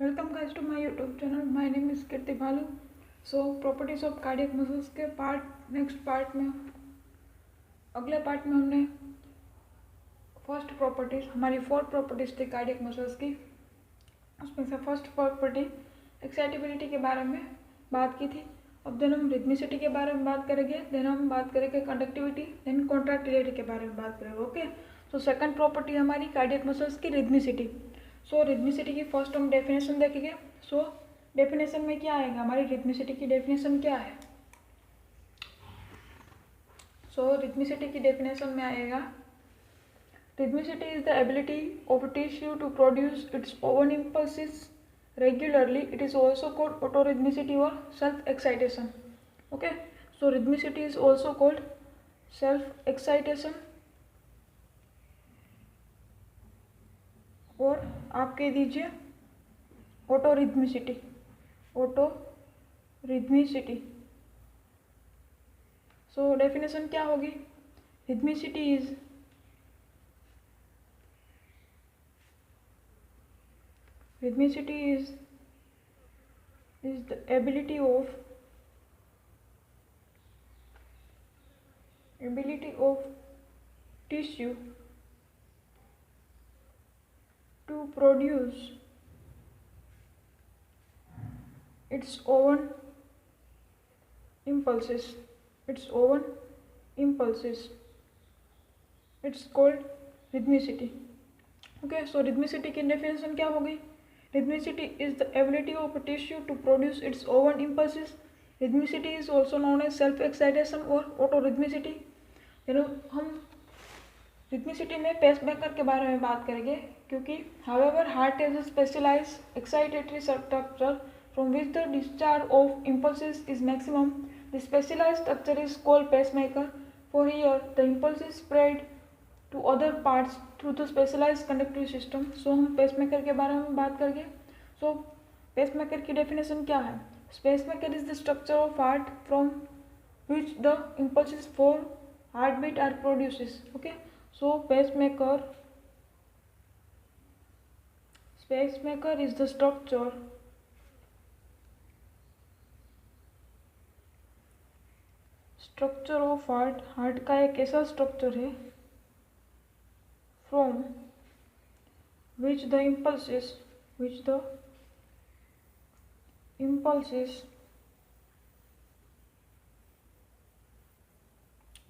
Welcome guys to my YouTube channel. My name is Kirti Bhalu. So properties of cardiac muscles के next part में अगले part में हमने first properties हमारी 4 properties थी कार्डियक मसल्स की। उसमें से फर्स्ट प्रॉपर्टी एक्साइटेबिलिटी के बारे में बात की थी। अब देन हम रिदमिसिटी के बारे में बात करेंगे, देन हम बात करेंगे कंडक्टिविटी, देन कॉन्ट्रैक्टिलिटी के बारे में बात करेंगे। ओके, सो सेकंड प्रॉपर्टी हमारी कार्डियक मसल्स की रिदमिसिटी। सो रिदमिसिटी की फर्स्ट हम डेफिनेशन देखेंगे। सो डेफिनेशन में क्या आएगा, हमारी रिदमिसिटी की डेफिनेशन क्या है। सो रिदमिसिटी की डेफिनेशन में आएगा, rhythmicity is the ability of tissue to produce its own impulses regularly. It is also called autorhythmicity or self excitation. Okay, so rhythmicity is also called self excitation, और आप कह दीजिए ऑटोरिथमिसिटी। ऑटोरिथमिसिटी so definition क्या होगी, रिथमिसिटी is the ability of tissue to produce its own impulses. It's called rhythmicity. Okay, so rhythmicity की definition क्या होगी, rhythmicity is the ability of a tissue to produce its own impulses. Rhythmicity is also known as self excitation or autorhythmicity. हम rhythmicity में pacemaker के बारे में बात करेंगे, क्योंकि however heart has a specialized excitatory structure from which the discharge of impulses is maximum. The specialized structure is called pacemaker. For here the impulse is spread to other parts through the specialized conductive system. So हम pacemaker के बारे में बात करेंगे। So pacemaker की definition क्या है, pacemaker is the structure of heart from which the impulses for heartbeat are produces. Okay, so pacemaker is the structure of heart का एक ऐसा स्ट्रक्चर है from which the impulses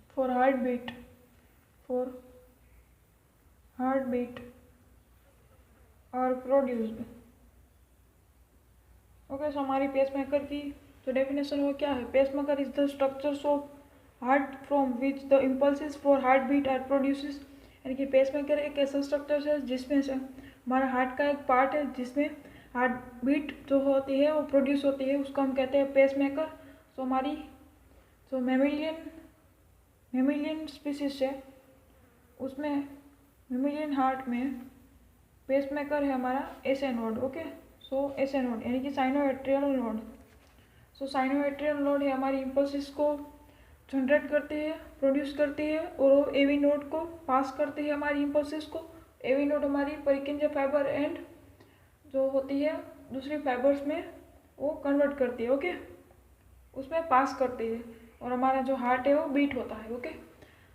for heartbeat are produced. Okay, so हमारी pacemaker की जो definition वो क्या है, pacemaker is the structures of heart from which the impulses for heart beat are produces. यानी कि पेसमेकर एक ऐसा स्ट्रक्चर है जिसमें से हमारा हार्ट का एक पार्ट है जिसमें हार्ट बीट जो होती है वो प्रोड्यूस होती है, उसको हम कहते हैं पेसमेकर। सो हमारी जो मेमिलियन स्पीसीज है उसमें मेमिलियन हार्ट में पेसमेकर है हमारा SA node. Okay, so SA node यानी कि साइनोएट्रियल नोड। सो साइनोएट्रियल नोड है हमारी इम्पल्सिस को जनरेट करती है, प्रोड्यूस करती है, और वो एवी नोड को पास करती है हमारी इम्पल्सिस को। एवी नोड हमारी परिकिंज फाइबर एंड जो होती है दूसरी फाइबर्स में वो कन्वर्ट करती है। ओके, उसमें पास करती है, और हमारा जो हार्ट है वो बीट होता है। ओके,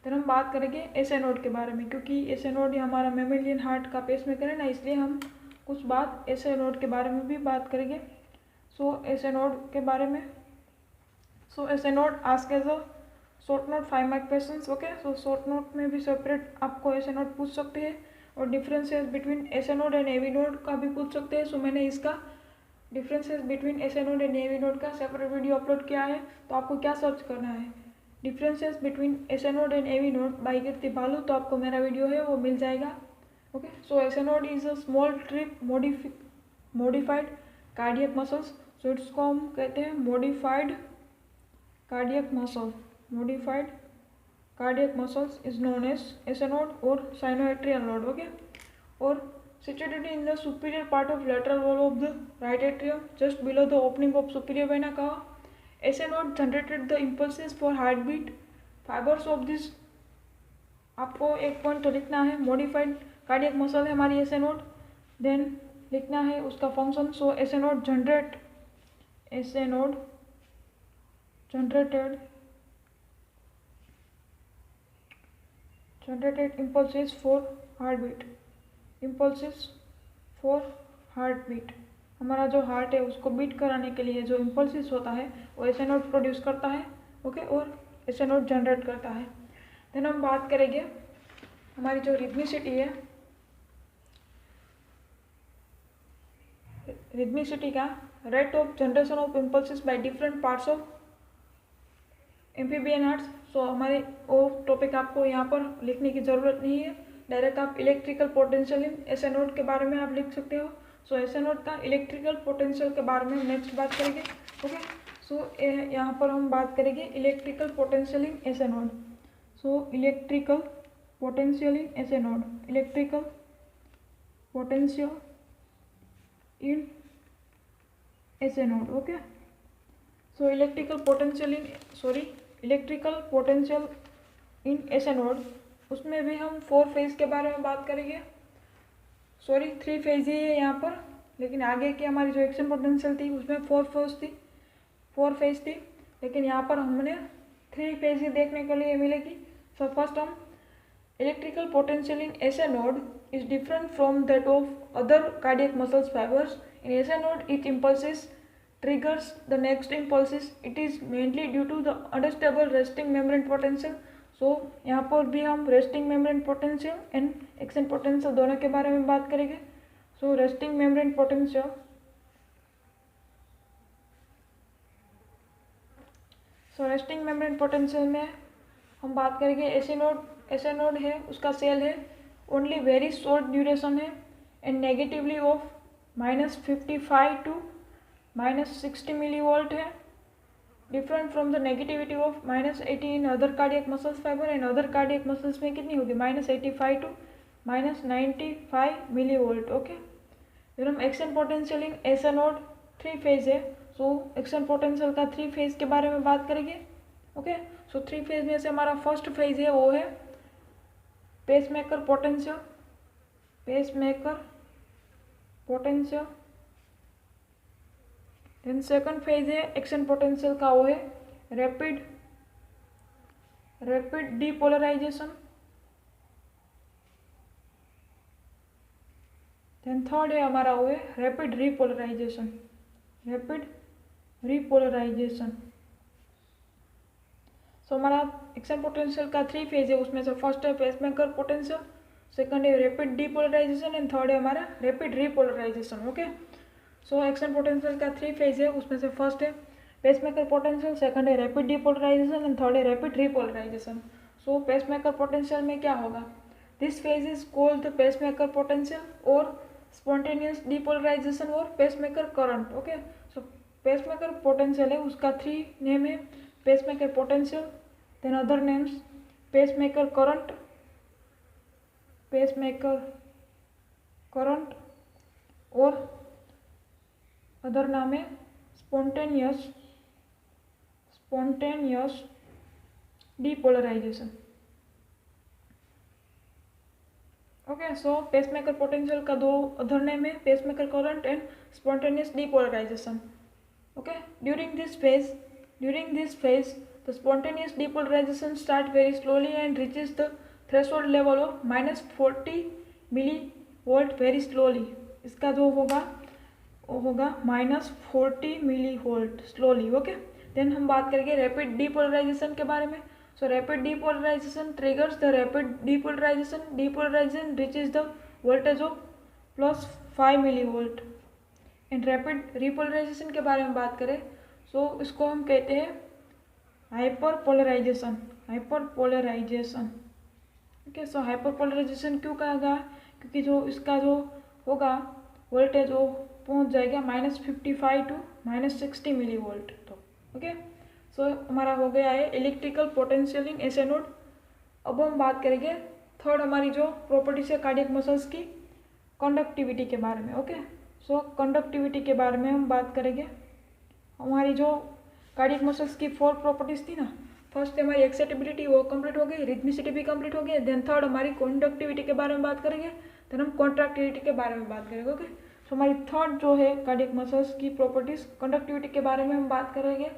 फिर हम बात करेंगे एसए नोड के बारे में, क्योंकि एसए नोड ये हमारा मेमिलियन हार्ट का पेसमेकर है ना, इसलिए हम कुछ बात एसए नोड के बारे में भी बात करेंगे। सो एसए नोड के बारे में, so SA node ask as a short note 5 mark questions. Okay, so short note में भी सेपरेट आपको एसए नोड पूछ सकते हैं, और differences between SA node and AV node का भी पूछ सकते हैं। सो मैंने इसका differences between SA node and AV node का सेपरेट वीडियो अपलोड किया है, तो आपको क्या सर्च करना है, differences between SA node and AV node by Kirti Bhalu, तो आपको मेरा वीडियो है वो मिल जाएगा। Okay, so SA node is a small trip modified cardiac muscles. सो इसको हम कहते हैं modified cardiac muscles is known as SA node और साइनोएट्रियल नोड। ओके, और situated in the superior part of lateral wall of the right atrium just below the opening of superior vena cava. SA node generated the impulses for heartbeat. Fibers of this, आपको एक point तो लिखना है, modified cardiac muscle है हमारी SA node. Then लिखना है उसका function. So SA node generated impulses for heart beat. हमारा जो हार्ट है उसको बीट कराने के लिए जो इम्पल्सिस होता है वो ऐसे नोड प्रोड्यूस करता है, ओके, और ऐसे नोड जनरेट करता है। देन हम बात करेंगे हमारी जो रिदमिसिटी का rate of generation of impulses by different parts of amphibian hearts. So हमारे वो टॉपिक आपको यहाँ पर लिखने की ज़रूरत नहीं है, डायरेक्ट आप electrical potential in SA node के बारे में आप लिख सकते हो। सो ऐसे नोड का इलेक्ट्रिकल पोटेंशियल के बारे में नेक्स्ट बात करेंगे, ओके। सो यहाँ पर हम बात करेंगे electrical potential in SA node. So electrical potential in SA node, electrical potential in SA node, okay. So electrical potential in SA node, उसमें भी हम 4 फेज के बारे में बात करेंगे। 3 फेज ही है यहाँ पर, लेकिन आगे की हमारी जो एक्शन पोटेंशियल थी उसमें 4 फेज थी, लेकिन यहाँ पर हमने 3 फेज ही देखने के लिए मिलेगी। सो फर्स्ट हम electrical potential in SA node is different from that of other cardiac muscles fibres. In SA node it impulses triggers the next impulses. It is mainly due to the unstable resting membrane potential. So यहाँ पर भी हम resting membrane potential and action potential दोनों के बारे में बात करेंगे। So resting membrane potential में हम बात करेंगे ऐसे नोड है, उसका सेल है ओनली वेरी शॉर्ट ड्यूरेशन है and negatively of -55 to -60 millivolt है, different from the negativity of -80 in other cardiac muscles fibre. And other cardiac muscles में कितनी होगी, -85 to -95 मिलीवोल्ट, ओके। फिर हम एक्शन पोटेंशियल इन ऐसा नोड 3 फेज है। So action potential का 3 फेज के बारे में बात करेंगे, ओके। सो 3 फेज में से हमारा फर्स्ट फेज है वो है pacemaker potential. Then second phase है एक्शन पोटेंशियल का, वो है रैपिड डीपोलराइजेशन। देन थर्ड है हमारा वो है रैपिड रीपोलराइजेशन। सो हमारा एक्शन पोटेंशियल का 3 फेज है, उसमें से फर्स्ट है पेसमेकर पोटेंशियल, सेकंड है रैपिड डीपोलराइजेशन एंड थर्ड है हमारा rapid repolarisation, okay. So action potential का 3 फेज है, उसमें से फर्स्ट है पेसमेकर पोटेंशियल, सेकंड है रैपिड डीपोलराइजेशन एंड थर्ड है रैपिड रीपोलराइजेशन। सो पेसमेकर पोटेंशियल में क्या होगा, this phase is called the pacemaker potential और स्पॉन्टेनियस डीपोलराइजेशन और pacemaker current, okay. So pacemaker potential है, उसका 3 नेम है, pacemaker potential, then other names pacemaker current और अदर नाम है spontaneous depolarization, okay. So pacemaker potential का 2 अदर नेम है, pacemaker current and spontaneous depolarization, okay. During this phase the spontaneous depolarization start very slowly and reaches the threshold level of -40 millivolt very slowly. इसका जो होगा वो होगा -40 millivolt slowly, okay. Then हम बात करेंगे रैपिड डीपोलराइजेशन के बारे में। So rapid depolarization triggers the rapid depolarization reaches the voltage of +5 millivolt. And rapid repolarization के बारे में बात करें, सो इसको हम कहते हैं हाइपरपोलराइजेशन, ओके। सो हाइपरपोलराइजेशन क्यों कहा गया, क्योंकि जो इसका जो होगा वोल्टेज वो पहुंच जाएगा -55 to -60 मिलीवोल्ट, तो ओके। सो हमारा हो गया है electrical potential in SA node. अब हम बात करेंगे थर्ड हमारी जो प्रॉपर्टीज है कार्डियक मसल्स की, कंडक्टिविटी के बारे में, ओके। सो कंडक्टिविटी के बारे में हम बात करेंगे। हमारी जो कार्डियक मसल्स की 4 प्रॉपर्टीज थी ना, फर्स्ट हमारी एक्साइटेबिलिटी वो कंप्लीट हो गई, रिदमिसिटी भी कंप्लीट हो गई, देन थर्ड हमारी कंडक्टिविटी के बारे में बात करेंगे, देन हम कॉन्ट्रैक्टिलिटी के बारे में बात करेंगे, ओके। सो हमारी थर्ड जो है कार्डियक मसल्स की प्रॉपर्टीज, कंडक्टिविटी के बारे में हम बात करेंगे।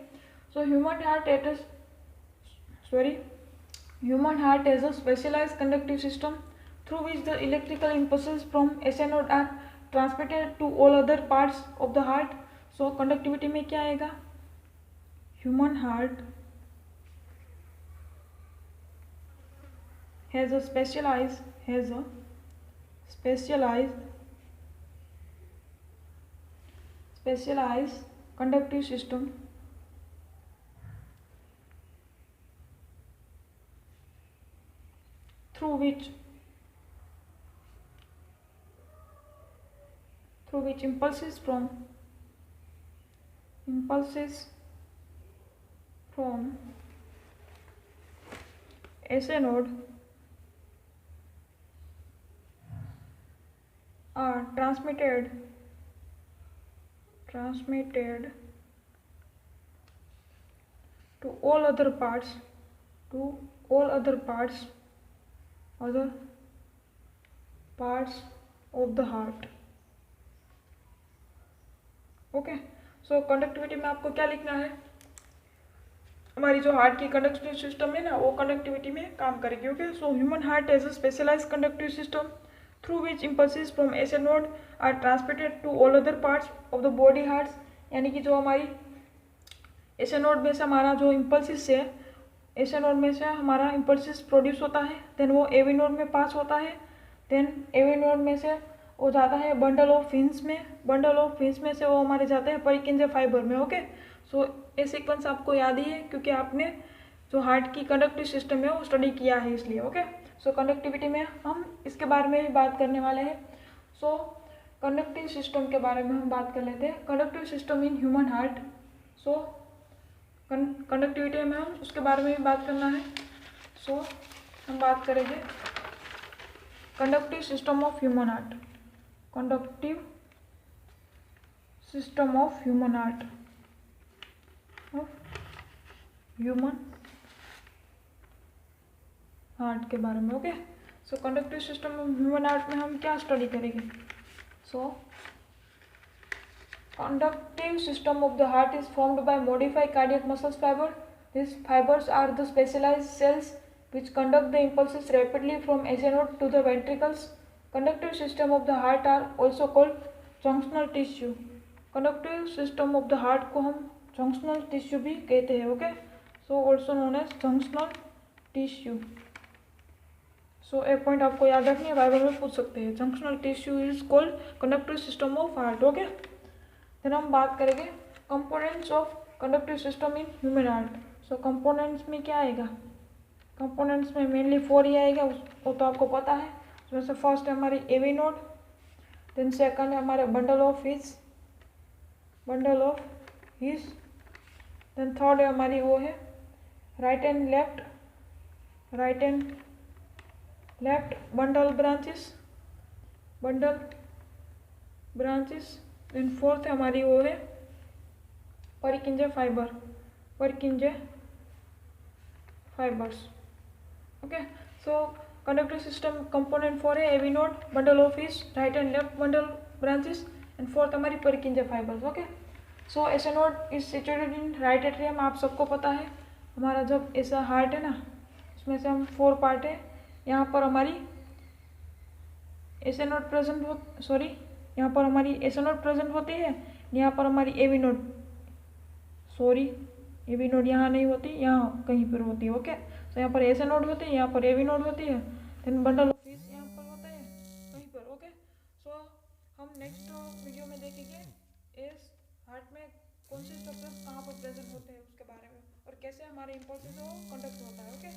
So human heart has a specialized conductive system through which the electrical impulses from S N node are transmitted to all other parts of the heart. So conductivity में क्या आएगा, human heart has a specialized conductive system through which impulses from SA node are transmitted to all other parts of the heart। Okay, so conductivity में आपको क्या लिखना है, हमारी जो हार्ट की कंडक्टिव सिस्टम है ना वो कंडक्टिविटी में काम करेगी। Okay, so human heart has a specialized conductive system through which impulses from S node are transmitted to all other parts of the body hearts. यानी कि जो हमारी एस नोड में से हमारा जो इम्पल्सिस है, एस नोड में से हमारा इम्पल्सिस प्रोड्यूस होता है, देन वो एवी नोड में पास होता है, देन एवी नोड में से वो जाता है बंडल ऑफ फिन्स में, बंडल ऑफ फिन्स में से वो हमारे जाते हैं परिकिंजे फाइबर में। ओके, सो ये सीक्वेंस आपको याद ही है क्योंकि आपने जो हार्ट की कंडक्टिव सिस्टम है वो स्टडी किया है इसलिए। ओके, सो कंडक्टिविटी में हम इसके बारे में भी बात करने वाले हैं। सो कंडक्टिव सिस्टम के बारे में हम बात कर लेते हैं, conductive system in human heart. So conductivity में हम उसके बारे में भी बात करना है। सो हम बात करेंगे conductive system of human heart, conductive system of human heart के बारे में। Okay, so conductive system of human heart में हम क्या स्टडी करेंगे। सो conductive system of the heart is formed by modified cardiac muscle fiber. These fibers are the specialized cells which conduct the impulses rapidly from SA node to the ventricles. Conductive system of the heart are also called junctional tissue. Conductive system of the heart को हम junctional tissue भी कहते हैं। Okay, so also known as junctional tissue. सो एक point आपको याद रखनी है, वाइवा में पूछ सकते हैं, junctional tissue is called conductive system of heart। Okay, फिर हम बात करेंगे components of conductive system in human heart. So components में क्या आएगा, कंपोनेंट्स में मेनली 4 ही आएगा, वो तो आपको पता है। उसमें से फर्स्ट है हमारी एवी नोड, देन सेकंड है हमारे bundle of His, then third है हमारी वो है right and left bundle branches, then fourth है हमारी वो है Purkinje fibres. Okay, so conductive system component 4 है AV node, bundle of His, right and left bundle branches, and fourth हमारी Purkinje fibres. Okay, so SA node is situated in right atrium. आप सबको पता है हमारा जब ऐसा हार्ट है ना, उसमें से हम 4 पार्ट है, यहाँ पर हमारी एसा नोड प्रेजेंट हो, सॉरी यहाँ पर हमारी एसा नोड प्रेजेंट होती है, यहाँ पर हमारी AV node, sorry AV node यहाँ नहीं होती, यहाँ कहीं पर होती है। ओके, तो यहाँ पर एसा नोड होती है, यहाँ पर एवी नोड होती है, देन बंडल ऑफ हिस यहाँ पर होता है कहीं पर। ओके, सो हम नेक्स्ट वीडियो में देखेंगे इस हार्ट में कौन से स्ट्रक्चर कहाँ पर प्रेजेंट होते हैं उसके बारे में और कैसे हमारे इम्पल्सेस को कंडक्ट होता है। ओके।